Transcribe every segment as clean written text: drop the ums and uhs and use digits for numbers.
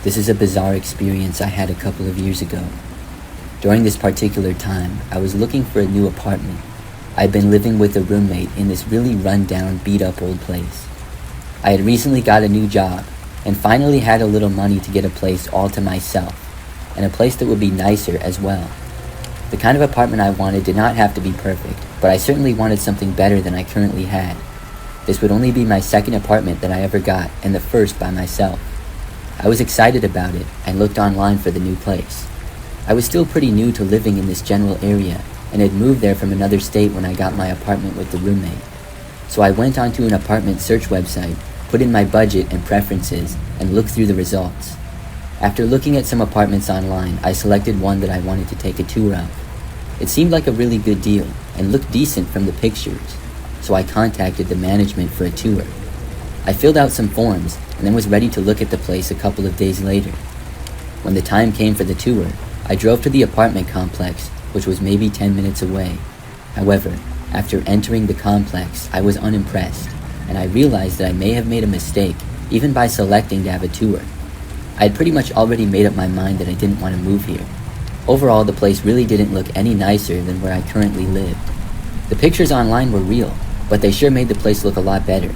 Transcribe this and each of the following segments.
This is a bizarre experience I had a couple of years ago. During this particular time, I was looking for a new apartment. I'd been living with a roommate in this really run-down, beat-up old place. I had recently got a new job, and finally had a little money to get a place all to myself, and a place that would be nicer as well. The kind of apartment I wanted did not have to be perfect, but I certainly wanted something better than I currently had. This would only be my second apartment that I ever got, and the first by myself. I was excited about it, and looked online for the new place. I was still pretty new to living in this general area, and had moved there from another state when I got my apartment with the roommate. So I went onto an apartment search website, put in my budget and preferences, and looked through the results. After looking at some apartments online, I selected one that I wanted to take a tour of. It seemed like a really good deal, and looked decent from the pictures, so I contacted the management for a tour. I filled out some forms, and then was ready to look at the place a couple of days later. When the time came for the tour, I drove to the apartment complex, which was maybe 10 minutes away. However, after entering the complex, I was unimpressed, and I realized that I may have made a mistake, even by selecting to have a tour. I had pretty much already made up my mind that I didn't want to move here. Overall, the place really didn't look any nicer than where I currently lived. The pictures online were real, but they sure made the place look a lot better.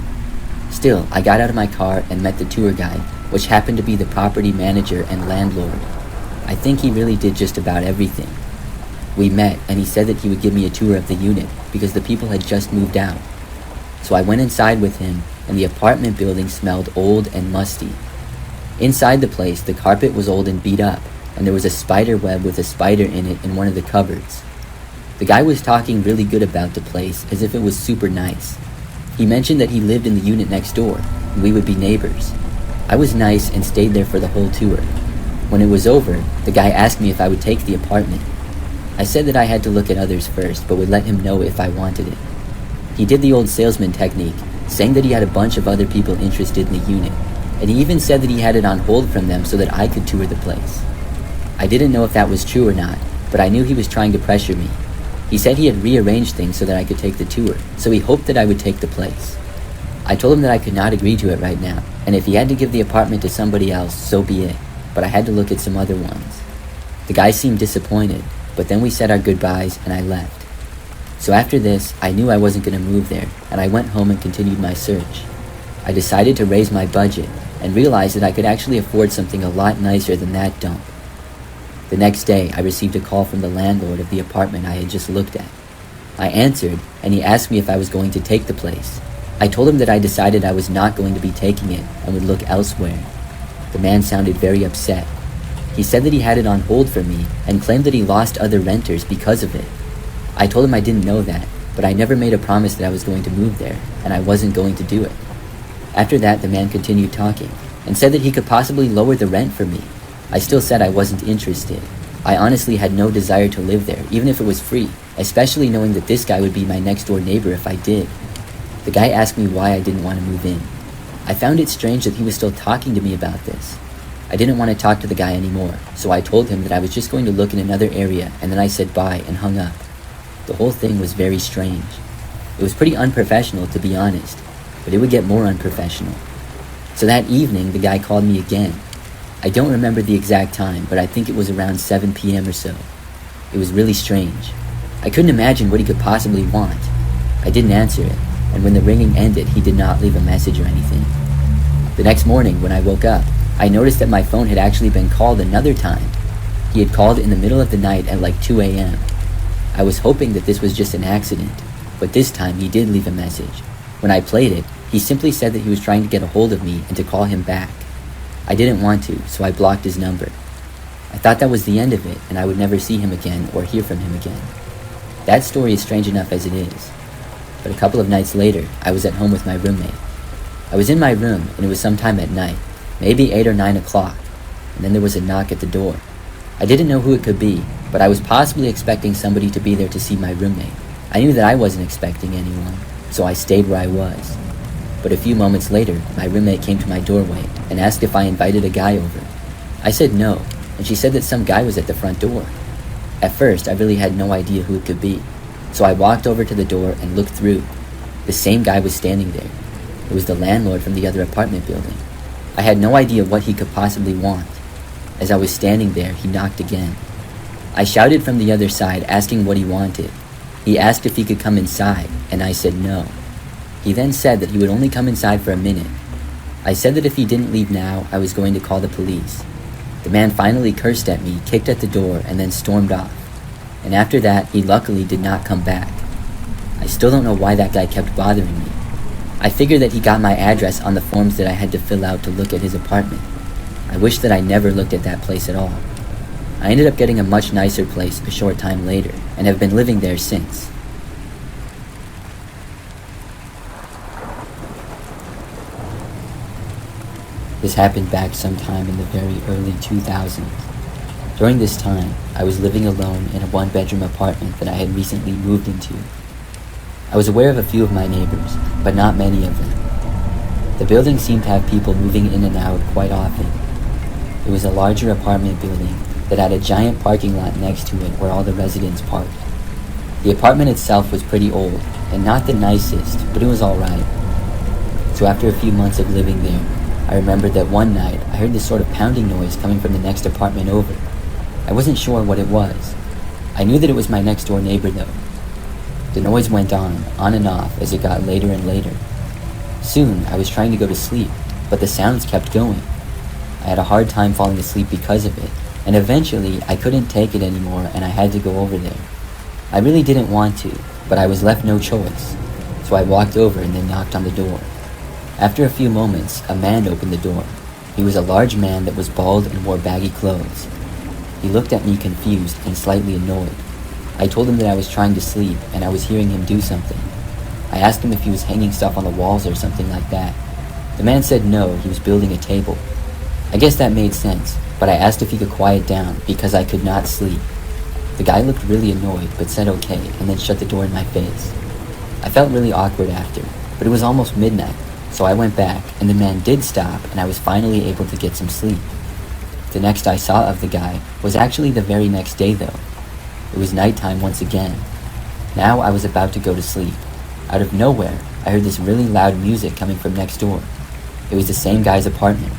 Still, I got out of my car and met the tour guide, which happened to be the property manager and landlord. I think he really did just about everything. We met, and he said that he would give me a tour of the unit because the people had just moved out. So I went inside with him, and the apartment building smelled old and musty. Inside the place, the carpet was old and beat up, and there was a spider web with a spider in it in one of the cupboards. The guy was talking really good about the place, as if it was super nice. He mentioned that he lived in the unit next door, and we would be neighbors. I was nice and stayed there for the whole tour. When it was over, the guy asked me if I would take the apartment. I said that I had to look at others first, but would let him know if I wanted it. He did the old salesman technique, saying that he had a bunch of other people interested in the unit, and he even said that he had it on hold from them so that I could tour the place. I didn't know if that was true or not, but I knew he was trying to pressure me. He said he had rearranged things so that I could take the tour, so he hoped that I would take the place. I told him that I could not agree to it right now, and if he had to give the apartment to somebody else, so be it, but I had to look at some other ones. The guy seemed disappointed, but then we said our goodbyes and I left. So after this, I knew I wasn't going to move there, and I went home and continued my search. I decided to raise my budget, and realized that I could actually afford something a lot nicer than that dump. The next day, I received a call from the landlord of the apartment I had just looked at. I answered, and he asked me if I was going to take the place. I told him that I decided I was not going to be taking it and would look elsewhere. The man sounded very upset. He said that he had it on hold for me and claimed that he lost other renters because of it. I told him I didn't know that, but I never made a promise that I was going to move there, and I wasn't going to do it. After that, the man continued talking and said that he could possibly lower the rent for me. I still said I wasn't interested. I honestly had no desire to live there, even if it was free, especially knowing that this guy would be my next door neighbor if I did. The guy asked me why I didn't want to move in. I found it strange that he was still talking to me about this. I didn't want to talk to the guy anymore, so I told him that I was just going to look in another area, and then I said bye and hung up. The whole thing was very strange. It was pretty unprofessional, to be honest, but it would get more unprofessional. So that evening, the guy called me again. I don't remember the exact time, but I think it was around 7 p.m. or so. It was really strange. I couldn't imagine what he could possibly want. I didn't answer it, and when the ringing ended, he did not leave a message or anything. The next morning, when I woke up, I noticed that my phone had actually been called another time. He had called in the middle of the night at like 2 a.m. I was hoping that this was just an accident, but this time he did leave a message. When I played it, he simply said that he was trying to get a hold of me and to call him back. I didn't want to, so I blocked his number. I thought that was the end of it, and I would never see him again or hear from him again. That story is strange enough as it is. But a couple of nights later, I was at home with my roommate. I was in my room, and it was sometime at night, maybe 8 or 9 o'clock, and then there was a knock at the door. I didn't know who it could be, but I was possibly expecting somebody to be there to see my roommate. I knew that I wasn't expecting anyone, so I stayed where I was. But a few moments later, my roommate came to my doorway and asked if I invited a guy over. I said no, and she said that some guy was at the front door. At first, I really had no idea who it could be, so I walked over to the door and looked through. The same guy was standing there. It was the landlord from the other apartment building. I had no idea what he could possibly want. As I was standing there, he knocked again. I shouted from the other side, asking what he wanted. He asked if he could come inside, and I said no. He then said that he would only come inside for a minute. I said that if he didn't leave now, I was going to call the police. The man finally cursed at me, kicked at the door, and then stormed off. And after that, he luckily did not come back. I still don't know why that guy kept bothering me. I figured that he got my address on the forms that I had to fill out to look at his apartment. I wish that I never looked at that place at all. I ended up getting a much nicer place a short time later, and have been living there since. This happened back sometime in the very early 2000s. During this time, I was living alone in a one-bedroom apartment that I had recently moved into. I was aware of a few of my neighbors, but not many of them. The building seemed to have people moving in and out quite often. It was a larger apartment building that had a giant parking lot next to it where all the residents parked. The apartment itself was pretty old, and not the nicest, but it was alright. So after a few months of living there, I remembered that one night I heard this sort of pounding noise coming from the next apartment over. I wasn't sure what it was. I knew that it was my next door neighbor though. The noise went on and off as it got later and later. Soon I was trying to go to sleep, but the sounds kept going. I had a hard time falling asleep because of it, and eventually I couldn't take it anymore and I had to go over there. I really didn't want to, but I was left no choice, so I walked over and then knocked on the door. After a few moments, a man opened the door. He was a large man that was bald and wore baggy clothes. He looked at me confused and slightly annoyed. I told him that I was trying to sleep and I was hearing him do something. I asked him if he was hanging stuff on the walls or something like that. The man said no, he was building a table. I guess that made sense, but I asked if he could quiet down because I could not sleep. The guy looked really annoyed but said okay and then shut the door in my face. I felt really awkward after, but it was almost midnight, so I went back and the man did stop and I was finally able to get some sleep. The next I saw of the guy was actually the very next day though. It was nighttime once again. Now I was about to go to sleep. Out of nowhere, I heard this really loud music coming from next door. It was the same guy's apartment.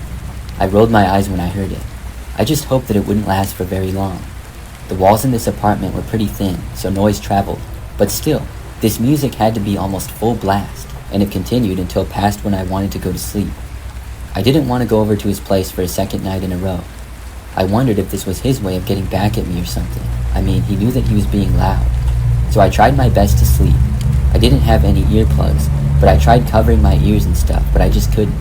I rolled my eyes when I heard it. I just hoped that it wouldn't last for very long. The walls in this apartment were pretty thin, so noise traveled, but still, this music had to be almost full blast, and it continued until past when I wanted to go to sleep. I didn't want to go over to his place for a second night in a row. I wondered if this was his way of getting back at me or something. I mean, he knew that he was being loud. So I tried my best to sleep. I didn't have any earplugs, but I tried covering my ears and stuff, but I just couldn't.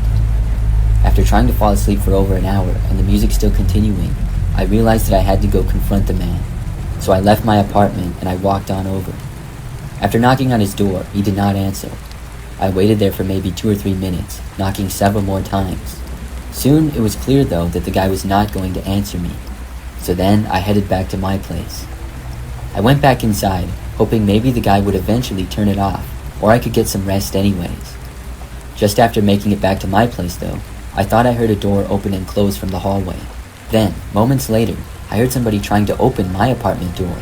After trying to fall asleep for over an hour and the music still continuing, I realized that I had to go confront the man. So I left my apartment and I walked on over. After knocking on his door, he did not answer. I waited there for maybe 2 or 3 minutes, knocking several more times. Soon it was clear though that the guy was not going to answer me. So then I headed back to my place. I went back inside, hoping maybe the guy would eventually turn it off, or I could get some rest anyways. Just after making it back to my place though, I thought I heard a door open and close from the hallway. Then, moments later, I heard somebody trying to open my apartment door.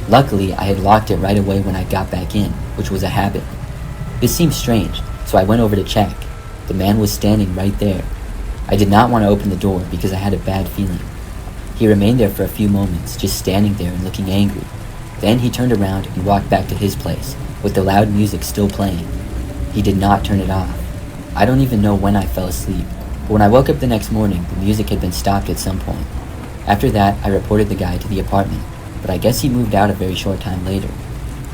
Luckily, I had locked it right away when I got back in, which was a habit. This seemed strange, so I went over to check. The man was standing right there. I did not want to open the door because I had a bad feeling. He remained there for a few moments, just standing there and looking angry. Then he turned around and walked back to his place, with the loud music still playing. He did not turn it off. I don't even know when I fell asleep, but when I woke up the next morning, the music had been stopped at some point. After that, I reported the guy to the apartment, but I guess he moved out a very short time later.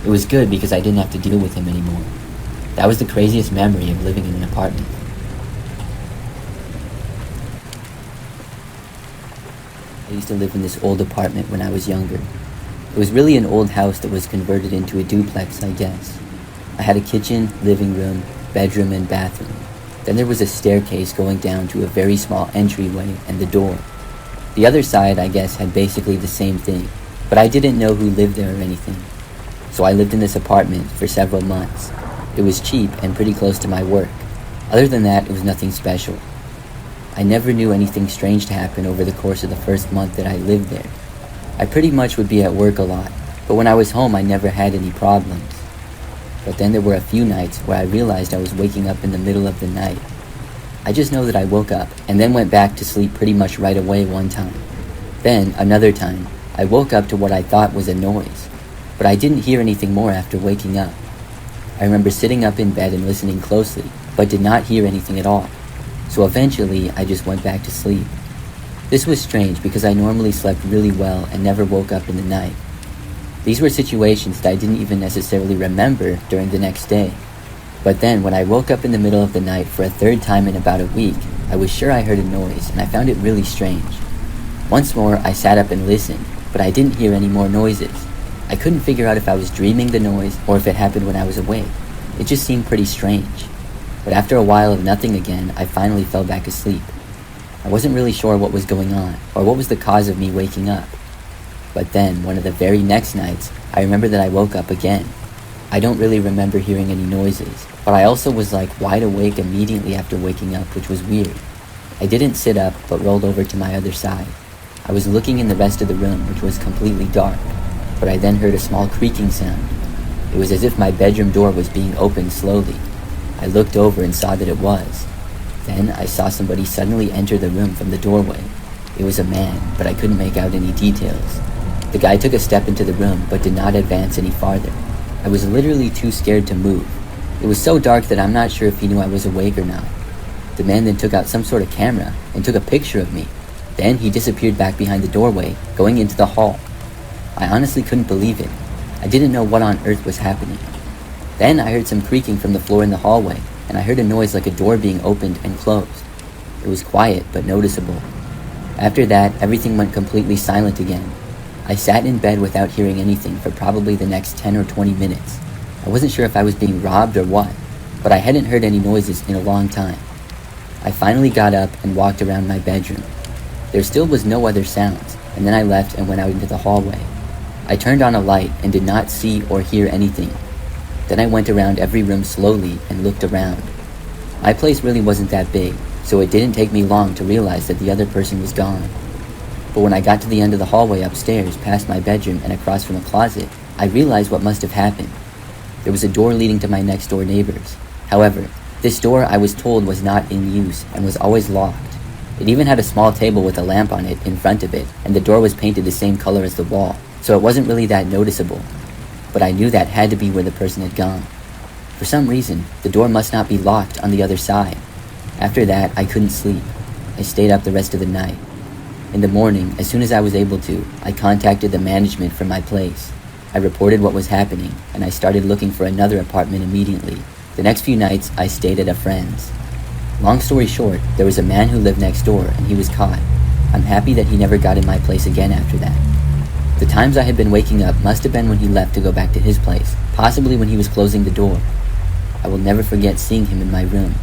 It was good because I didn't have to deal with him anymore. That was the craziest memory of living in an apartment. I used to live in this old apartment when I was younger. It was really an old house that was converted into a duplex, I guess. I had a kitchen, living room, bedroom, and bathroom. Then there was a staircase going down to a very small entryway and the door. The other side, I guess, had basically the same thing, but I didn't know who lived there or anything. So I lived in this apartment for several months. It was cheap and pretty close to my work. Other than that, it was nothing special. I never knew anything strange to happen over the course of the first month that I lived there. I pretty much would be at work a lot, but when I was home I never had any problems. But then there were a few nights where I realized I was waking up in the middle of the night. I just know that I woke up and then went back to sleep pretty much right away one time. Then, another time, I woke up to what I thought was a noise, but I didn't hear anything more after waking up. I remember sitting up in bed and listening closely, but did not hear anything at all. So eventually, I just went back to sleep. This was strange because I normally slept really well and never woke up in the night. These were situations that I didn't even necessarily remember during the next day. But then, when I woke up in the middle of the night for a third time in about a week, I was sure I heard a noise, and I found it really strange. Once more, I sat up and listened, but I didn't hear any more noises. I couldn't figure out if I was dreaming the noise or if it happened when I was awake. It just seemed pretty strange. But after a while of nothing again, I finally fell back asleep. I wasn't really sure what was going on, or what was the cause of me waking up. But then, one of the very next nights, I remember that I woke up again. I don't really remember hearing any noises, but I also was like wide awake immediately after waking up, which was weird. I didn't sit up, but rolled over to my other side. I was looking in the rest of the room, which was completely dark, but I then heard a small creaking sound. It was as if my bedroom door was being opened slowly. I looked over and saw that it was. Then I saw somebody suddenly enter the room from the doorway. It was a man, but I couldn't make out any details. The guy took a step into the room, but did not advance any farther. I was literally too scared to move. It was so dark that I'm not sure if he knew I was awake or not. The man then took out some sort of camera and took a picture of me. Then he disappeared back behind the doorway, going into the hall. I honestly couldn't believe it. I didn't know what on earth was happening. Then I heard some creaking from the floor in the hallway, and I heard a noise like a door being opened and closed. It was quiet, but noticeable. After that, everything went completely silent again. I sat in bed without hearing anything for probably the next 10 or 20 minutes. I wasn't sure if I was being robbed or what, but I hadn't heard any noises in a long time. I finally got up and walked around my bedroom. There still was no other sounds, and then I left and went out into the hallway. I turned on a light and did not see or hear anything. Then I went around every room slowly and looked around. My place really wasn't that big, so it didn't take me long to realize that the other person was gone. But when I got to the end of the hallway upstairs, past my bedroom and across from a closet, I realized what must have happened. There was a door leading to my next door neighbors. However, this door I was told was not in use and was always locked. It even had a small table with a lamp on it in front of it, and the door was painted the same color as the wall, so it wasn't really that noticeable. But I knew that had to be where the person had gone. For some reason, the door must not be locked on the other side. After that, I couldn't sleep. I stayed up the rest of the night. In the morning, as soon as I was able to, I contacted the management from my place. I reported what was happening, and I started looking for another apartment immediately. The next few nights, I stayed at a friend's. Long story short, there was a man who lived next door, and he was caught. I'm happy that he never got in my place again after that. The times I had been waking up must have been when he left to go back to his place, possibly when he was closing the door. I will never forget seeing him in my room.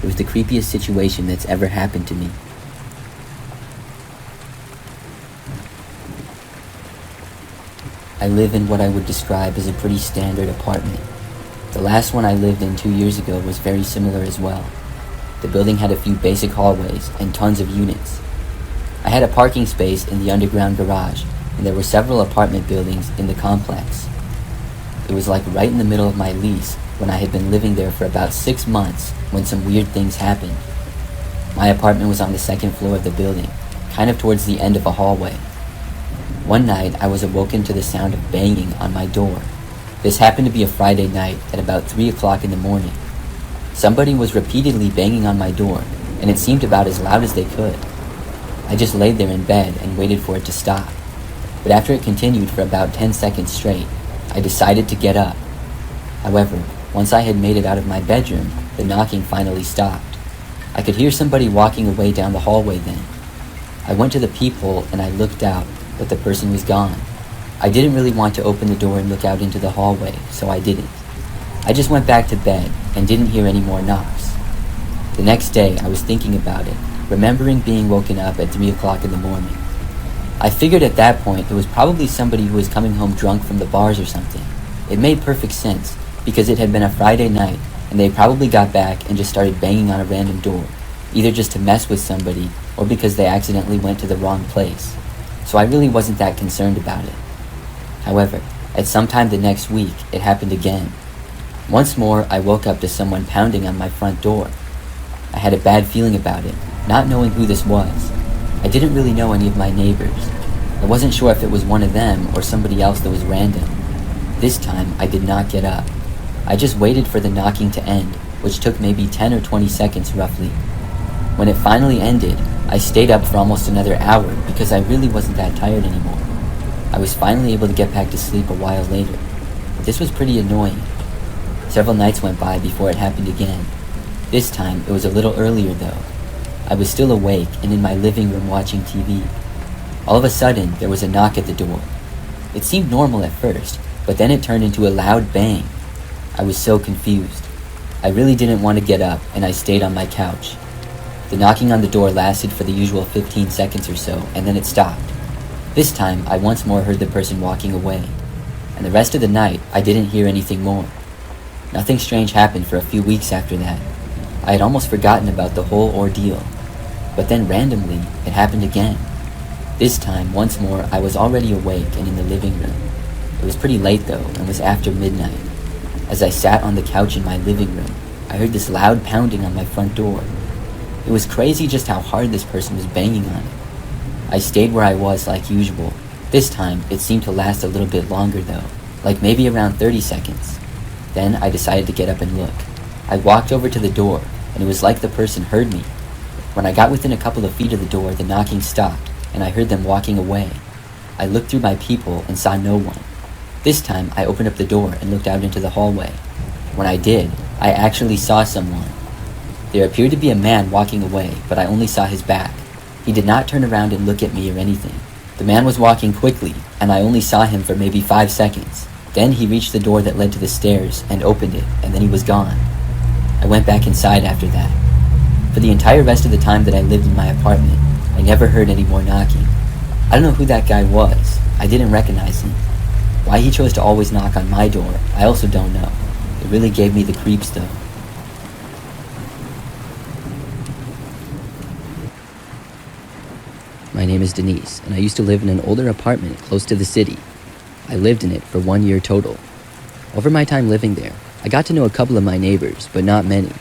It was the creepiest situation that's ever happened to me. I live in what I would describe as a pretty standard apartment. The last one I lived in 2 years ago was very similar as well. The building had a few basic hallways and tons of units. I had a parking space in the underground garage, and there were several apartment buildings in the complex. It was like right in the middle of my lease when I had been living there for about 6 months when some weird things happened. My apartment was on the second floor of the building, kind of towards the end of a hallway. One night, I was awoken to the sound of banging on my door. This happened to be a Friday night at about 3 o'clock in the morning. Somebody was repeatedly banging on my door, and it seemed about as loud as they could. I just laid there in bed and waited for it to stop. But after it continued for about 10 seconds straight, I decided to get up. However, once I had made it out of my bedroom, the knocking finally stopped. I could hear somebody walking away down the hallway then. I went to the peephole and I looked out, but the person was gone. I didn't really want to open the door and look out into the hallway, so I didn't. I just went back to bed and didn't hear any more knocks. The next day, I was thinking about it, remembering being woken up at 3 o'clock in the morning. I figured at that point it was probably somebody who was coming home drunk from the bars or something. It made perfect sense, because it had been a Friday night, and they probably got back and just started banging on a random door, either just to mess with somebody, or because they accidentally went to the wrong place. So I really wasn't that concerned about it. However, at some time the next week, it happened again. Once more, I woke up to someone pounding on my front door. I had a bad feeling about it, not knowing who this was. I didn't really know any of my neighbors. I wasn't sure if it was one of them or somebody else that was random. This time, I did not get up. I just waited for the knocking to end, which took maybe 10 or 20 seconds roughly. When it finally ended, I stayed up for almost another hour because I really wasn't that tired anymore. I was finally able to get back to sleep a while later. This was pretty annoying. Several nights went by before it happened again. This time, it was a little earlier though. I was still awake and in my living room watching TV. All of a sudden, there was a knock at the door. It seemed normal at first, but then it turned into a loud bang. I was so confused. I really didn't want to get up, and I stayed on my couch. The knocking on the door lasted for the usual 15 seconds or so, and then it stopped. This time, I once more heard the person walking away, and the rest of the night, I didn't hear anything more. Nothing strange happened for a few weeks after that. I had almost forgotten about the whole ordeal, but then randomly, it happened again. This time, once more, I was already awake and in the living room. It was pretty late though, and was after midnight. As I sat on the couch in my living room, I heard this loud pounding on my front door. It was crazy just how hard this person was banging on it. I stayed where I was like usual. This time, it seemed to last a little bit longer though, like maybe around 30 seconds. Then I decided to get up and look. I walked over to the door, and it was like the person heard me. When I got within a couple of feet of the door, the knocking stopped, and I heard them walking away. I looked through my peephole and saw no one. This time, I opened up the door and looked out into the hallway. When I did, I actually saw someone. There appeared to be a man walking away, but I only saw his back. He did not turn around and look at me or anything. The man was walking quickly, and I only saw him for maybe 5 seconds. Then he reached the door that led to the stairs and opened it, and then he was gone. I went back inside after that. For the entire rest of the time that I lived in my apartment, I never heard any more knocking. I don't know who that guy was. I didn't recognize him. Why he chose to always knock on my door, I also don't know. It really gave me the creeps though. My name is Denise, and I used to live in an older apartment close to the city. I lived in it for 1 year total. Over my time living there, I got to know a couple of my neighbors, but not many.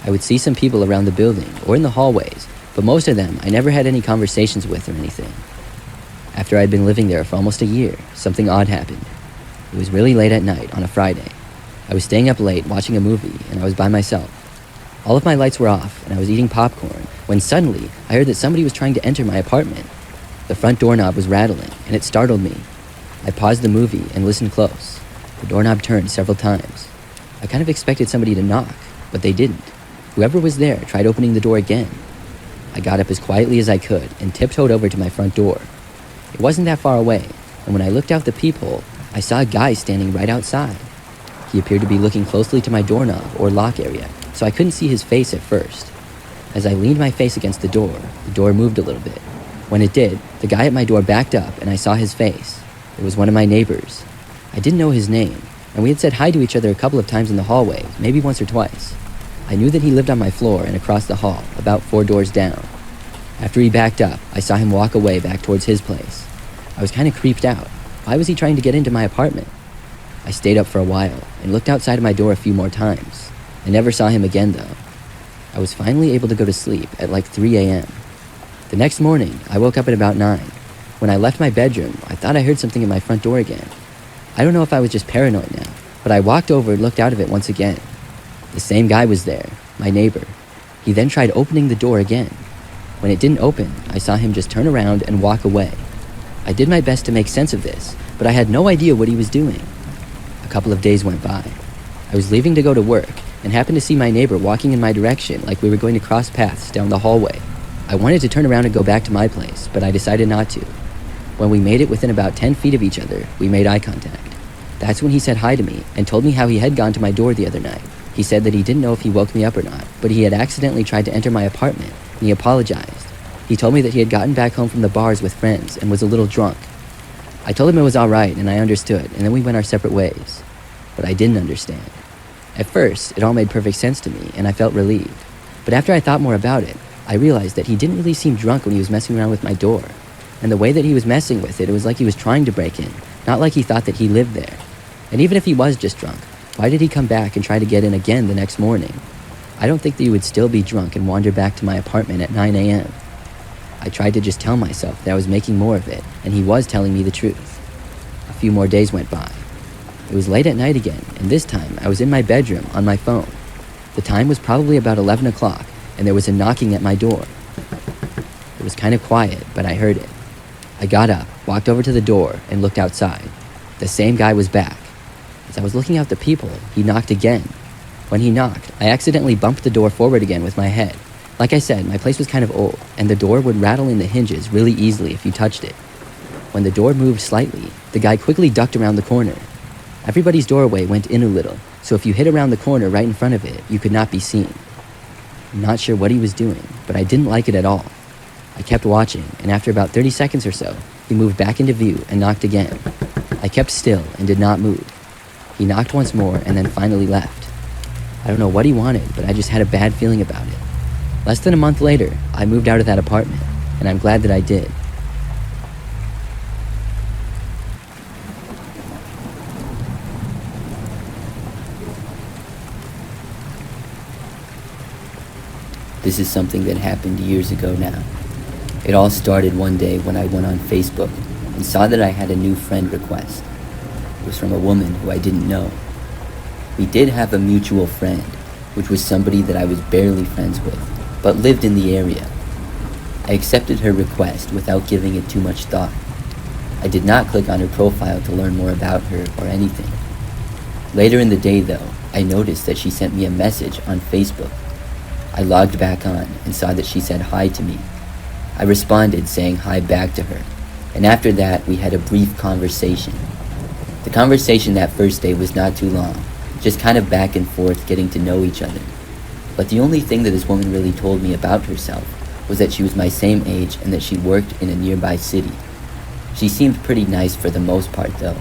I would see some people around the building or in the hallways, but most of them I never had any conversations with or anything. After I'd been living there for almost a year, something odd happened. It was really late at night on a Friday. I was staying up late watching a movie, and I was by myself. All of my lights were off, and I was eating popcorn, when suddenly I heard that somebody was trying to enter my apartment. The front doorknob was rattling, and it startled me. I paused the movie and listened close. The doorknob turned several times. I kind of expected somebody to knock, but they didn't. Whoever was there tried opening the door again. I got up as quietly as I could and tiptoed over to my front door. It wasn't that far away, and when I looked out the peephole, I saw a guy standing right outside. He appeared to be looking closely to my doorknob or lock area, so I couldn't see his face at first. As I leaned my face against the door moved a little bit. When it did, the guy at my door backed up and I saw his face. It was one of my neighbors. I didn't know his name, and we had said hi to each other a couple of times in the hallway, maybe once or twice. I knew that he lived on my floor and across the hall, about 4 doors down. After he backed up, I saw him walk away back towards his place. I was kind of creeped out. Why was he trying to get into my apartment? I stayed up for a while and looked outside of my door a few more times. I never saw him again though. I was finally able to go to sleep at like 3 a.m. The next morning, I woke up at about 9. When I left my bedroom, I thought I heard something at my front door again. I don't know if I was just paranoid now, but I walked over and looked out of it once again. The same guy was there, my neighbor. He then tried opening the door again. When it didn't open, I saw him just turn around and walk away. I did my best to make sense of this, but I had no idea what he was doing. A couple of days went by. I was leaving to go to work and happened to see my neighbor walking in my direction like we were going to cross paths down the hallway. I wanted to turn around and go back to my place, but I decided not to. When we made it within about 10 feet of each other, we made eye contact. That's when he said hi to me and told me how he had gone to my door the other night. He said that he didn't know if he woke me up or not, but he had accidentally tried to enter my apartment, and he apologized. He told me that he had gotten back home from the bars with friends and was a little drunk. I told him it was alright and I understood, and then we went our separate ways. But I didn't understand. At first, it all made perfect sense to me, and I felt relieved. But after I thought more about it, I realized that he didn't really seem drunk when he was messing around with my door. And the way that he was messing with it, it was like he was trying to break in, not like he thought that he lived there. And even if he was just drunk, why did he come back and try to get in again the next morning? I don't think that you would still be drunk and wander back to my apartment at 9 a.m. I tried to just tell myself that I was making more of it, and he was telling me the truth. A few more days went by. It was late at night again, and this time I was in my bedroom on my phone. The time was probably about 11 o'clock, and there was a knocking at my door. It was kind of quiet, but I heard it. I got up, walked over to the door, and looked outside. The same guy was back. As I was looking out the peephole, he knocked again. When he knocked, I accidentally bumped the door forward again with my head. Like I said, my place was kind of old, and the door would rattle in the hinges really easily if you touched it. When the door moved slightly, the guy quickly ducked around the corner. Everybody's doorway went in a little, so if you hid around the corner right in front of it, you could not be seen. I'm not sure what he was doing, but I didn't like it at all. I kept watching, and after about 30 seconds or so, he moved back into view and knocked again. I kept still and did not move. He knocked once more and then finally left. I don't know what he wanted, but I just had a bad feeling about it. Less than a month later, I moved out of that apartment, and I'm glad that I did. This is something that happened years ago now. It all started one day when I went on Facebook and saw that I had a new friend request. It was from a woman who I didn't know. We did have a mutual friend, which was somebody that I was barely friends with, but lived in the area. I accepted her request without giving it too much thought. I did not click on her profile to learn more about her or anything. Later in the day though, I noticed that she sent me a message on Facebook. I logged back on and saw that she said hi to me. I responded saying hi back to her, and after that we had a brief conversation. The conversation that first day was not too long, just kind of back and forth getting to know each other. But the only thing that this woman really told me about herself was that she was my same age and that she worked in a nearby city. She seemed pretty nice for the most part though.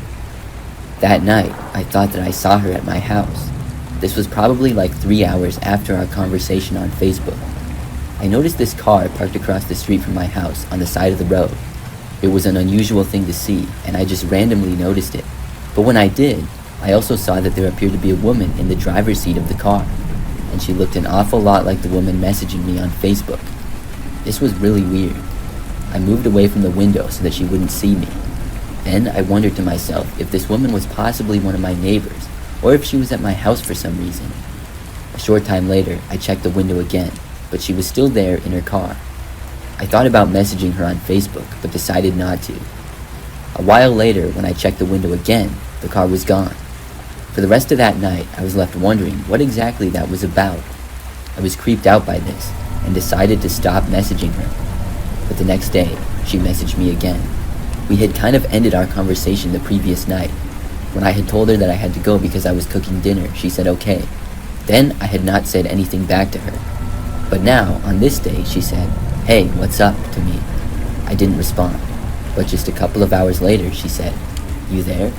That night, I thought that I saw her at my house. This was probably like 3 hours after our conversation on Facebook. I noticed this car parked across the street from my house on the side of the road. It was an unusual thing to see, and I just randomly noticed it. But when I did, I also saw that there appeared to be a woman in the driver's seat of the car, and she looked an awful lot like the woman messaging me on Facebook. This was really weird. I moved away from the window so that she wouldn't see me. Then I wondered to myself if this woman was possibly one of my neighbors, or if she was at my house for some reason. A short time later, I checked the window again, but she was still there in her car. I thought about messaging her on Facebook, but decided not to. A while later, when I checked the window again, the car was gone. For the rest of that night, I was left wondering what exactly that was about. I was creeped out by this, and decided to stop messaging her. But the next day, she messaged me again. We had kind of ended our conversation the previous night. When I had told her that I had to go because I was cooking dinner, she said okay. Then I had not said anything back to her. But now, on this day, she said, "Hey, what's up?" to me. I didn't respond. But just a couple of hours later, she said, "You there?"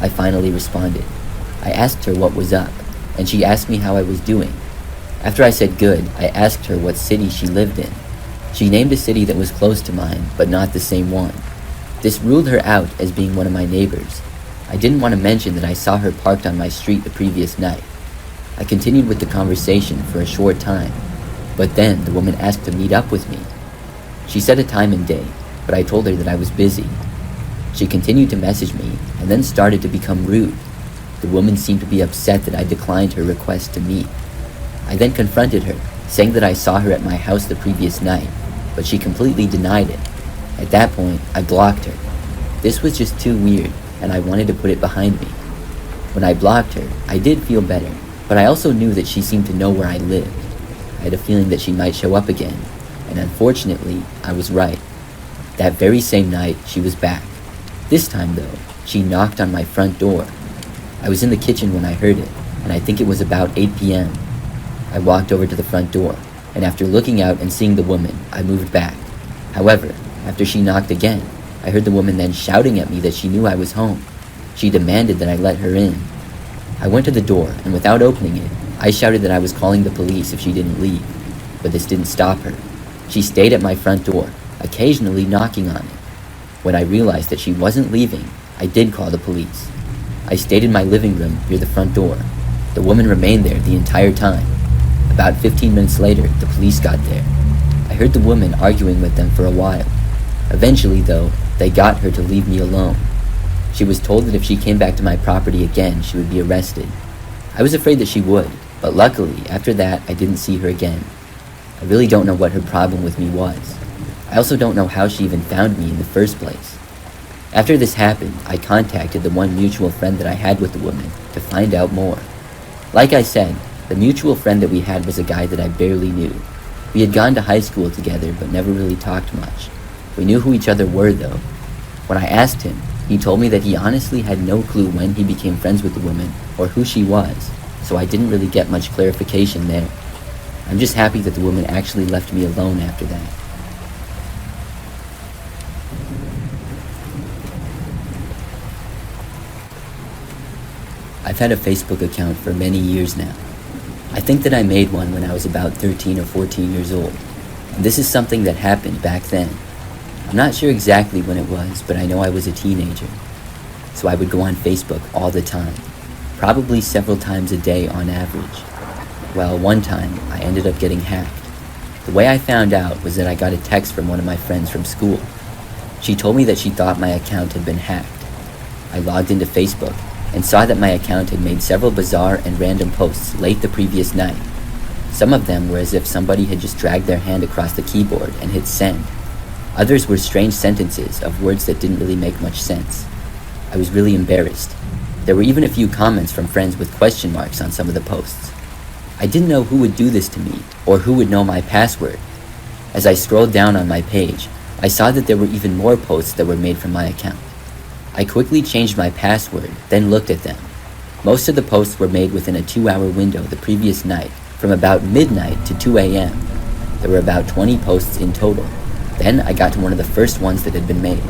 I finally responded. I asked her what was up, and she asked me how I was doing. After I said good, I asked her what city she lived in. She named a city that was close to mine, but not the same one. This ruled her out as being one of my neighbors. I didn't want to mention that I saw her parked on my street the previous night. I continued with the conversation for a short time, but then the woman asked to meet up with me. She said a time and day, but I told her that I was busy. She continued to message me and then started to become rude. The woman seemed to be upset that I declined her request to meet. I then confronted her, saying that I saw her at my house the previous night, but she completely denied it. At that point, I blocked her. This was just too weird, and I wanted to put it behind me. When I blocked her, I did feel better, but I also knew that she seemed to know where I lived. I had a feeling that she might show up again, and unfortunately, I was right. That very same night, she was back. This time though, she knocked on my front door. I was in the kitchen when I heard it, and I think it was about 8 p.m. I walked over to the front door, and after looking out and seeing the woman, I moved back. However, after she knocked again, I heard the woman then shouting at me that she knew I was home. She demanded that I let her in. I went to the door, and without opening it, I shouted that I was calling the police if she didn't leave. But this didn't stop her. She stayed at my front door, occasionally knocking on it. When I realized that she wasn't leaving, I did call the police. I stayed in my living room near the front door. The woman remained there the entire time. About 15 minutes later, the police got there. I heard the woman arguing with them for a while. Eventually, though, they got her to leave me alone. She was told that if she came back to my property again, she would be arrested. I was afraid that she would, but luckily, after that, I didn't see her again. I really don't know what her problem with me was. I also don't know how she even found me in the first place. After this happened, I contacted the one mutual friend that I had with the woman to find out more. Like I said, the mutual friend that we had was a guy that I barely knew. We had gone to high school together but never really talked much. We knew who each other were though. When I asked him, he told me that he honestly had no clue when he became friends with the woman or who she was, so I didn't really get much clarification there. I'm just happy that the woman actually left me alone after that. I've had a Facebook account for many years now. I think that I made one when I was about 13 or 14 years old, and this is something that happened back then. I'm not sure exactly when it was, but I know I was a teenager. So I would go on Facebook all the time, probably several times a day on average. Well, one time, I ended up getting hacked. The way I found out was that I got a text from one of my friends from school. She told me that she thought my account had been hacked. I logged into Facebook and saw that my account had made several bizarre and random posts late the previous night. Some of them were as if somebody had just dragged their hand across the keyboard and hit send. Others were strange sentences of words that didn't really make much sense. I was really embarrassed. There were even a few comments from friends with question marks on some of the posts. I didn't know who would do this to me, or who would know my password. As I scrolled down on my page, I saw that there were even more posts that were made from my account. I quickly changed my password, then looked at them. Most of the posts were made within a 2-hour window the previous night, from about midnight to 2 a.m. There were about 20 posts in total. Then I got to one of the first ones that had been made.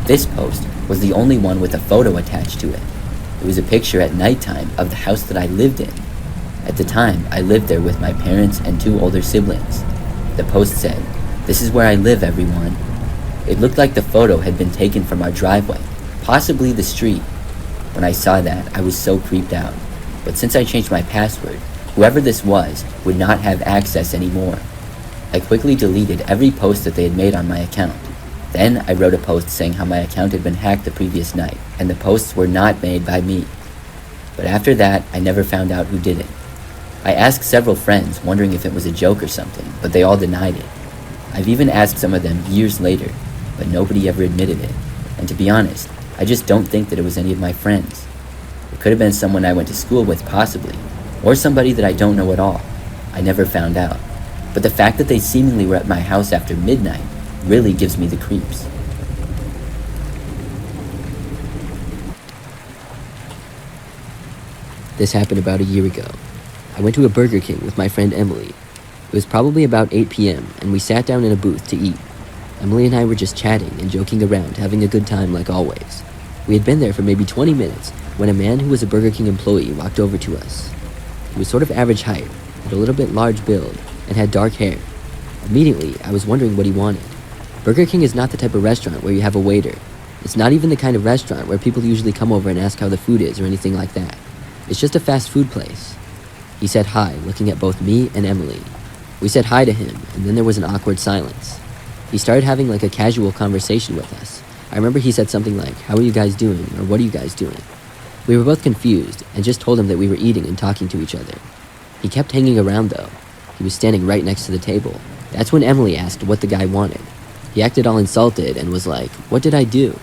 This post was the only one with a photo attached to it. It was a picture at nighttime of the house that I lived in. At the time, I lived there with my parents and 2 older siblings. The post said, "This is where I live, everyone." It looked like the photo had been taken from our driveway, possibly the street. When I saw that, I was so creeped out. But since I changed my password, whoever this was would not have access anymore. I quickly deleted every post that they had made on my account. Then I wrote a post saying how my account had been hacked the previous night, and the posts were not made by me. But after that, I never found out who did it. I asked several friends, wondering if it was a joke or something, but they all denied it. I've even asked some of them years later, but nobody ever admitted it. And to be honest, I just don't think that it was any of my friends. It could have been someone I went to school with, possibly, or somebody that I don't know at all. I never found out. But the fact that they seemingly were at my house after midnight really gives me the creeps. This happened about a year ago. I went to a Burger King with my friend Emily. It was probably about 8 p.m. and we sat down in a booth to eat. Emily and I were just chatting and joking around, having a good time like always. We had been there for maybe 20 minutes when a man who was a Burger King employee walked over to us. He was sort of average height, had a little bit large build, and had dark hair. Immediately, I was wondering what he wanted. Burger King is not the type of restaurant where you have a waiter. It's not even the kind of restaurant where people usually come over and ask how the food is or anything like that. It's just a fast food place. He said hi, looking at both me and Emily. We said hi to him, and then there was an awkward silence. He started having like a casual conversation with us. I remember he said something like, "How are you guys doing?" or "What are you guys doing?" We were both confused, and just told him that we were eating and talking to each other. He kept hanging around though. He was standing right next to the table. That's when Emily asked what the guy wanted. He acted all insulted and was like, "What did I do?"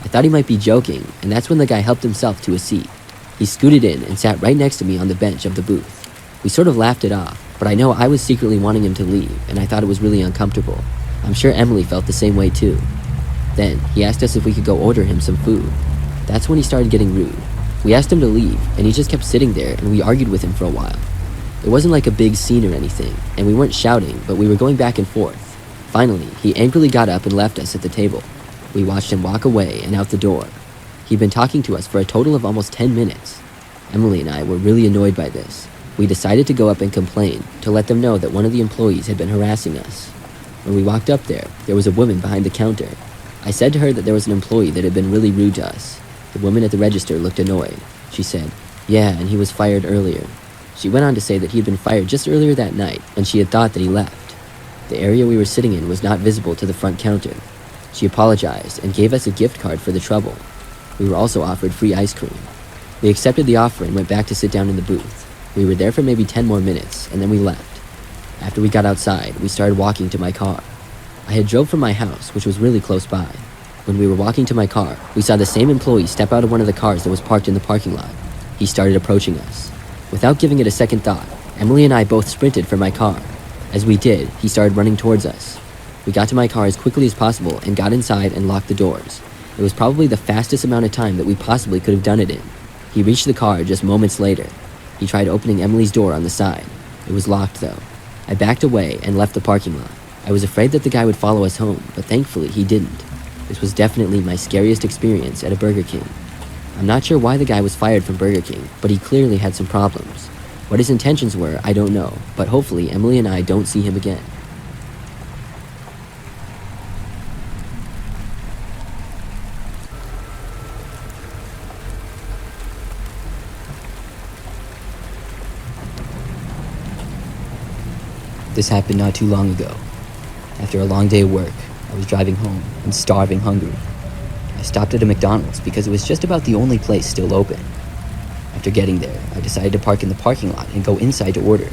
I thought he might be joking, and that's when the guy helped himself to a seat. He scooted in and sat right next to me on the bench of the booth. We sort of laughed it off, but I know I was secretly wanting him to leave, and I thought it was really uncomfortable. I'm sure Emily felt the same way too. Then, he asked us if we could go order him some food. That's when he started getting rude. We asked him to leave, and he just kept sitting there, and we argued with him for a while. It wasn't like a big scene or anything, and we weren't shouting, but we were going back and forth. Finally, he angrily got up and left us at the table. We watched him walk away and out the door. He'd been talking to us for a total of almost 10 minutes. Emily and I were really annoyed by this. We decided to go up and complain, to let them know that one of the employees had been harassing us. When we walked up there was a woman behind the counter. I said to her that there was an employee that had been really rude to us. The woman at the register looked annoyed. She said, "Yeah, and he was fired earlier." She went on to say that he had been fired just earlier that night, and she had thought that he left. The area we were sitting in was not visible to the front counter. She apologized and gave us a gift card for the trouble. We were also offered free ice cream. We accepted the offer and went back to sit down in the booth. We were there for maybe 10 more minutes, and then we left. After we got outside, we started walking to my car. I had drove from my house, which was really close by. When we were walking to my car, we saw the same employee step out of one of the cars that was parked in the parking lot. He started approaching us. Without giving it a second thought, Emily and I both sprinted for my car. As we did, he started running towards us. We got to my car as quickly as possible and got inside and locked the doors. It was probably the fastest amount of time that we possibly could have done it in. He reached the car just moments later. He tried opening Emily's door on the side. It was locked though. I backed away and left the parking lot. I was afraid that the guy would follow us home, but thankfully he didn't. This was definitely my scariest experience at a Burger King. I'm not sure why the guy was fired from Burger King, but he clearly had some problems. What his intentions were, I don't know, but hopefully Emily and I don't see him again. This happened not too long ago. After a long day of work, I was driving home and starving hungry. I stopped at a McDonald's because it was just about the only place still open. After getting there, I decided to park in the parking lot and go inside to order.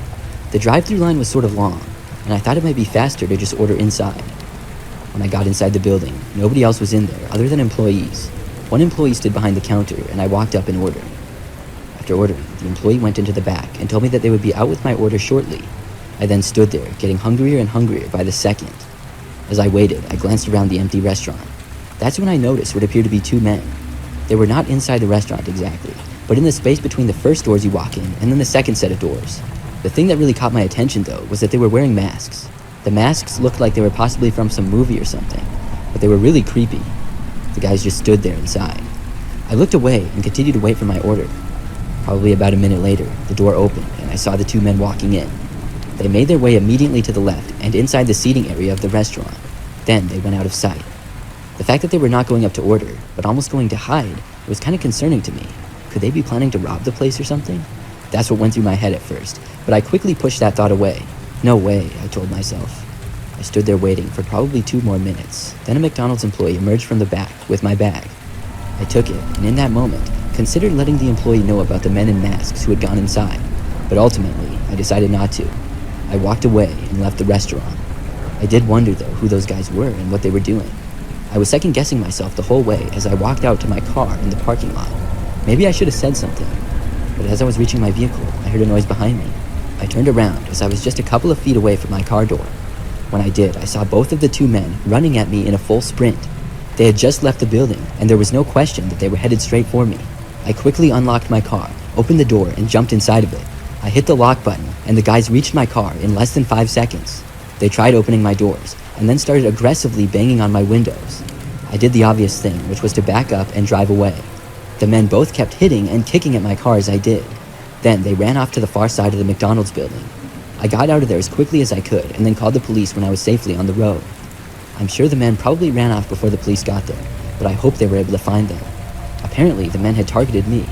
The drive-thru line was sort of long, and I thought it might be faster to just order inside. When I got inside the building, nobody else was in there other than employees. One employee stood behind the counter, and I walked up and ordered. After ordering, the employee went into the back and told me that they would be out with my order shortly. I then stood there, getting hungrier and hungrier by the second. As I waited, I glanced around the empty restaurant. That's when I noticed what appeared to be two men. They were not inside the restaurant exactly, but in the space between the first doors you walk in and then the second set of doors. The thing that really caught my attention though was that they were wearing masks. The masks looked like they were possibly from some movie or something, but they were really creepy. The guys just stood there inside. I looked away and continued to wait for my order. Probably about a minute later, the door opened and I saw the two men walking in. They made their way immediately to the left and inside the seating area of the restaurant. Then they went out of sight. The fact that they were not going up to order, but almost going to hide, was kind of concerning to me. Could they be planning to rob the place or something? That's what went through my head at first, but I quickly pushed that thought away. No way, I told myself. I stood there waiting for probably 2 more minutes. Then a McDonald's employee emerged from the back with my bag. I took it, and in that moment, considered letting the employee know about the men in masks who had gone inside. But ultimately, I decided not to. I walked away and left the restaurant. I did wonder, though, who those guys were and what they were doing. I was second-guessing myself the whole way as I walked out to my car in the parking lot. Maybe I should have said something. But as I was reaching my vehicle, I heard a noise behind me. I turned around as I was just a couple of feet away from my car door. When I did, I saw both of the two men running at me in a full sprint. They had just left the building, and there was no question that they were headed straight for me. I quickly unlocked my car, opened the door, and jumped inside of it. I hit the lock button, and the guys reached my car in less than 5 seconds. They tried opening my doors, and then started aggressively banging on my windows. I did the obvious thing, which was to back up and drive away. The men both kept hitting and kicking at my car as I did. Then they ran off to the far side of the McDonald's building. I got out of there as quickly as I could, and then called the police when I was safely on the road. I'm sure the men probably ran off before the police got there, but I hope they were able to find them. Apparently, the men had targeted me.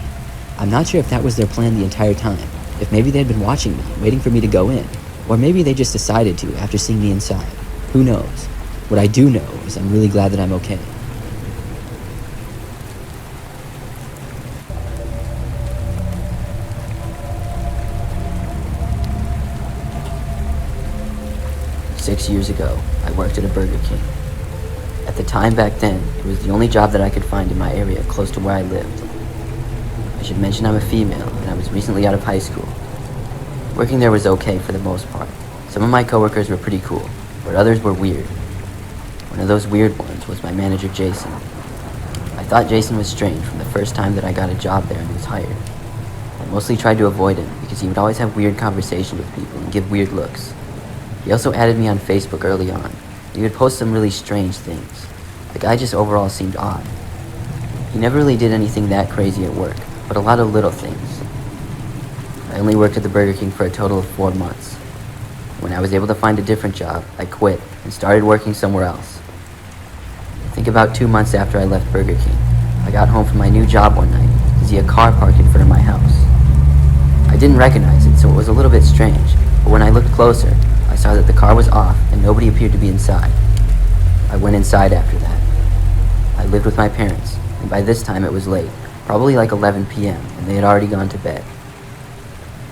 I'm not sure if that was their plan the entire time, if maybe they had been watching me, waiting for me to go in, or maybe they just decided to after seeing me inside. Who knows? What I do know is I'm really glad that I'm okay. Six years ago, I worked at a Burger King. At the time back then, it was the only job that I could find in my area close to where I lived. I should mention I'm a female, and I was recently out of high school. Working there was okay for the most part. Some of my coworkers were pretty cool, but others were weird. One of those weird ones was my manager, Jason. I thought Jason was strange from the first time that I got a job there and was hired. I mostly tried to avoid him because he would always have weird conversations with people and give weird looks. He also added me on Facebook early on. He would post some really strange things. The guy just overall seemed odd. He never really did anything that crazy at work, but a lot of little things. I only worked at the Burger King for a total of 4 months. When I was able to find a different job, I quit and started working somewhere else. I think about 2 months after I left Burger King, I got home from my new job one night to see a car parked in front of my house. I didn't recognize it, so it was a little bit strange, but when I looked closer, I saw that the car was off and nobody appeared to be inside. I went inside after that. I lived with my parents, and by this time it was late, probably like 11 p.m., and they had already gone to bed.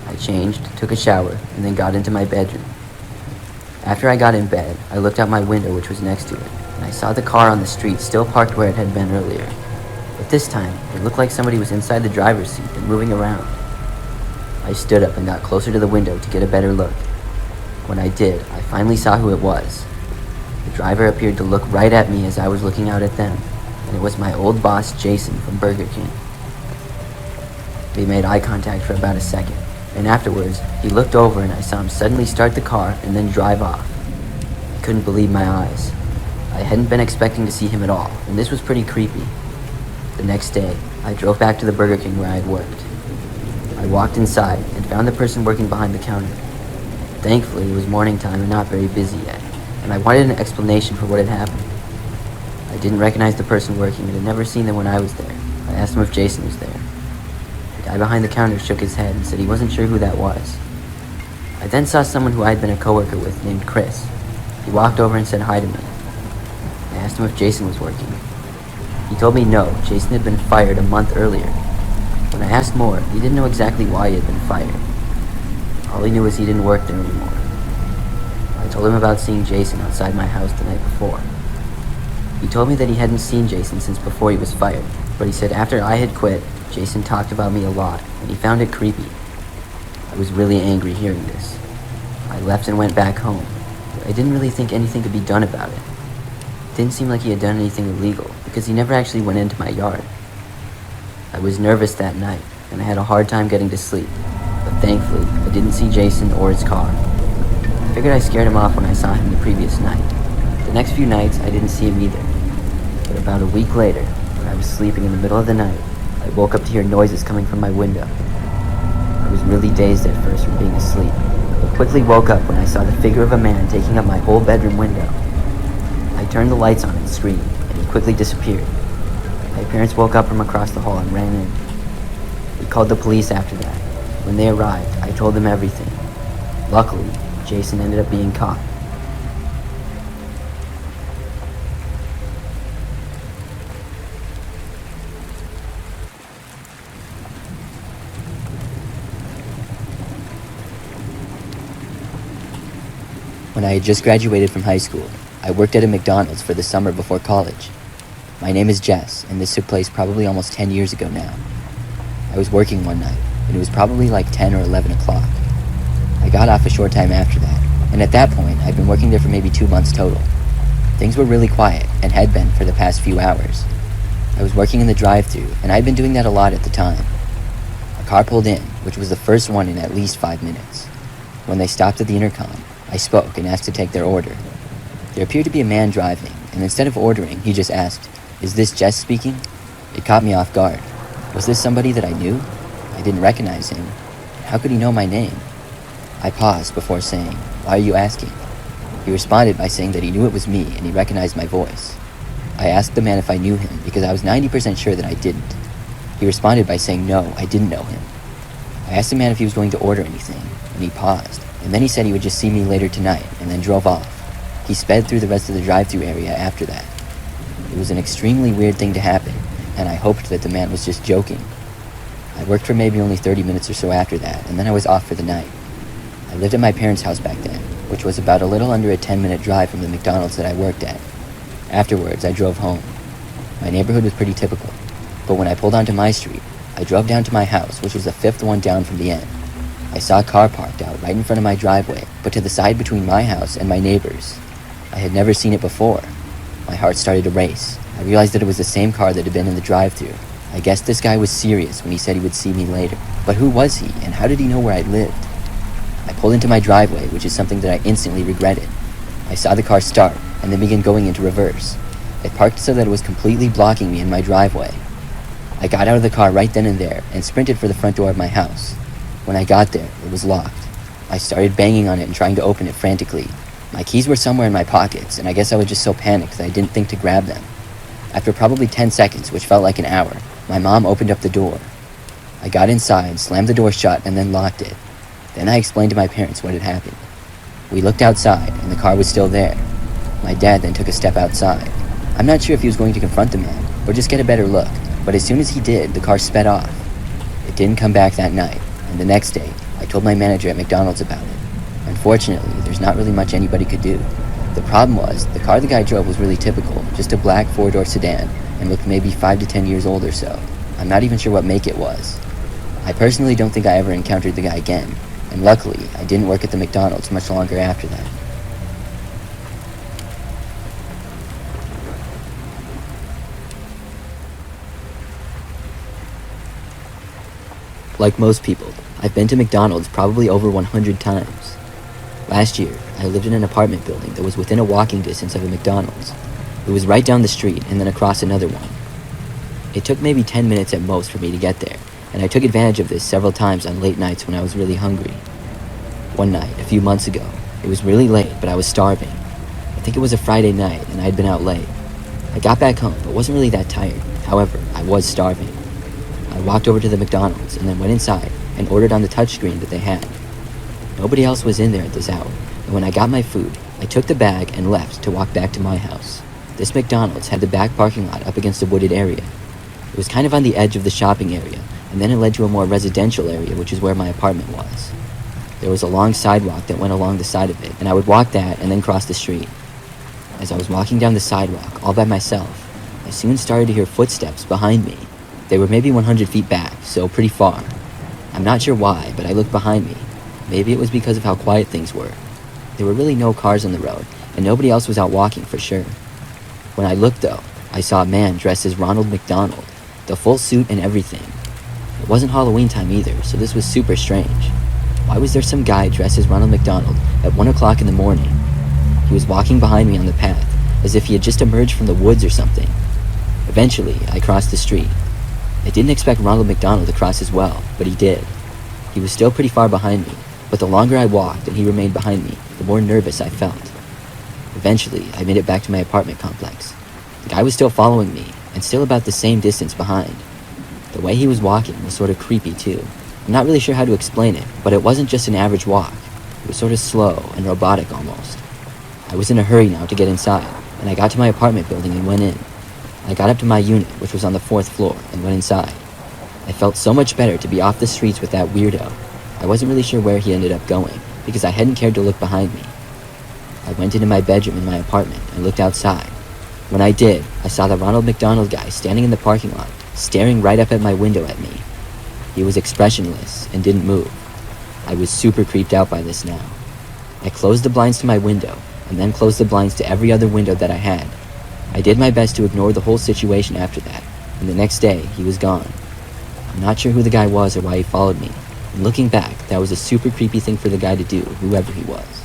I changed, took a shower, and then got into my bedroom. After I got in bed, I looked out my window, which was next to it, and I saw the car on the street still parked where it had been earlier. But this time, it looked like somebody was inside the driver's seat and moving around. I stood up and got closer to the window to get a better look. When I did, I finally saw who it was. The driver appeared to look right at me as I was looking out at them, and it was my old boss, Jason, from Burger King. We made eye contact for about a second, and afterwards, he looked over and I saw him suddenly start the car and then drive off. I couldn't believe my eyes. I hadn't been expecting to see him at all, and this was pretty creepy. The next day, I drove back to the Burger King where I had worked. I walked inside and found the person working behind the counter. Thankfully, it was morning time and not very busy yet, and I wanted an explanation for what had happened. I didn't recognize the person working and had never seen them when I was there. I asked him if Jason was there. The guy behind the counter shook his head and said he wasn't sure who that was. I then saw someone who I had been a coworker with named Chris. He walked over and said hi to me. I asked him if Jason was working. He told me no, Jason had been fired a month earlier. When I asked more, he didn't know exactly why he had been fired. All he knew was he didn't work there anymore. I told him about seeing Jason outside my house the night before. He told me that he hadn't seen Jason since before he was fired, but he said after I had quit, Jason talked about me a lot, and he found it creepy. I was really angry hearing this. I left and went back home, but I didn't really think anything could be done about it. It didn't seem like he had done anything illegal, because he never actually went into my yard. I was nervous that night, and I had a hard time getting to sleep, but thankfully, I didn't see Jason or his car. I figured I scared him off when I saw him the previous night. The next few nights, I didn't see him either. But about a week later, when I was sleeping in the middle of the night, I woke up to hear noises coming from my window. I was really dazed at first from being asleep, but quickly woke up when I saw the figure of a man taking up my whole bedroom window. I turned the lights on and screamed, and he quickly disappeared. My parents woke up from across the hall and ran in. We called the police after that. When they arrived, I told them everything. Luckily, Jason ended up being caught. When I had just graduated from high school, I worked at a McDonald's for the summer before college. My name is Jess, and this took place probably almost 10 years ago now. I was working one night, and it was probably like 10 or 11 o'clock. I got off a short time after that, and at that point, I'd been working there for maybe 2 months total. Things were really quiet, and had been for the past few hours. I was working in the drive-thru, and I'd been doing that a lot at the time. A car pulled in, which was the first one in at least 5 minutes. When they stopped at the intercom, I spoke and asked to take their order. There appeared to be a man driving, and instead of ordering, he just asked, "Is this Jess speaking?" It caught me off guard. Was this somebody that I knew? I didn't recognize him. How could he know my name? I paused before saying, "Why are you asking?" He responded by saying that he knew it was me and he recognized my voice. I asked the man if I knew him because I was 90% sure that I didn't. He responded by saying no, I didn't know him. I asked the man if he was going to order anything, and he paused, and then he said he would just see me later tonight, and then drove off. He sped through the rest of the drive-thru area after that. It was an extremely weird thing to happen, and I hoped that the man was just joking. I worked for maybe only 30 minutes or so after that, and then I was off for the night. I lived at my parents' house back then, which was about a little under a 10-minute drive from the McDonald's that I worked at. Afterwards, I drove home. My neighborhood was pretty typical, but when I pulled onto my street, I drove down to my house, which was the fifth one down from the end. I saw a car parked out right in front of my driveway, but to the side between my house and my neighbor's. I had never seen it before. My heart started to race. I realized that it was the same car that had been in the drive-thru. I guess this guy was serious when he said he would see me later. But who was he, and how did he know where I lived? I pulled into my driveway, which is something that I instantly regretted. I saw the car start, and then begin going into reverse. It parked so that it was completely blocking me in my driveway. I got out of the car right then and there, and sprinted for the front door of my house. When I got there, it was locked. I started banging on it and trying to open it frantically. My keys were somewhere in my pockets, and I guess I was just so panicked that I didn't think to grab them. After probably 10 seconds, which felt like an hour, my mom opened up the door. I got inside, slammed the door shut, and then locked it. Then I explained to my parents what had happened. We looked outside, and the car was still there. My dad then took a step outside. I'm not sure if he was going to confront the man, or just get a better look, but as soon as he did, the car sped off. It didn't come back that night, and the next day, I told my manager at McDonald's about it. Unfortunately, there's not really much anybody could do. The problem was, the car the guy drove was really typical, just a black four-door sedan, and looked maybe 5 to 10 years old or so. I'm not even sure what make it was. I personally don't think I ever encountered the guy again, and luckily, I didn't work at the McDonald's much longer after that. Like most people, I've been to McDonald's probably over 100 times. Last year, I lived in an apartment building that was within a walking distance of a McDonald's. It was right down the street and then across another one. It took maybe 10 minutes at most for me to get there, and I took advantage of this several times on late nights when I was really hungry. One night, a few months ago, it was really late, but I was starving. I think it was a Friday night, and I'd been out late. I got back home, but wasn't really that tired. However, I was starving. I walked over to the McDonald's and then went inside and ordered on the touchscreen that they had. Nobody else was in there at this hour, and when I got my food, I took the bag and left to walk back to my house. This McDonald's had the back parking lot up against a wooded area. It was kind of on the edge of the shopping area, and then it led to a more residential area, which is where my apartment was. There was a long sidewalk that went along the side of it, and I would walk that and then cross the street. As I was walking down the sidewalk, all by myself, I soon started to hear footsteps behind me. They were maybe 100 feet back, so pretty far. I'm not sure why, but I looked behind me. Maybe it was because of how quiet things were. There were really no cars on the road, and nobody else was out walking for sure. When I looked though, I saw a man dressed as Ronald McDonald, the full suit and everything. It wasn't Halloween time either, so this was super strange. Why was there some guy dressed as Ronald McDonald at 1 o'clock in the morning? He was walking behind me on the path, as if he had just emerged from the woods or something. Eventually, I crossed the street. I didn't expect Ronald McDonald to cross as well, but he did. He was still pretty far behind me, but the longer I walked and he remained behind me, the more nervous I felt. Eventually, I made it back to my apartment complex. The guy was still following me, and still about the same distance behind. The way he was walking was sort of creepy too. I'm not really sure how to explain it, but it wasn't just an average walk. It was sort of slow and robotic almost. I was in a hurry now to get inside, and I got to my apartment building and went in. I got up to my unit, which was on the 4th floor, and went inside. I felt so much better to be off the streets with that weirdo. I wasn't really sure where he ended up going, because I hadn't cared to look behind me. I went into my bedroom in my apartment and looked outside. When I did, I saw the Ronald McDonald guy standing in the parking lot, staring right up at my window at me. He was expressionless and didn't move. I was super creeped out by this now. I closed the blinds to my window, and then closed the blinds to every other window that I had. I did my best to ignore the whole situation after that, and the next day, he was gone. I'm not sure who the guy was or why he followed me, and looking back, that was a super creepy thing for the guy to do, whoever he was.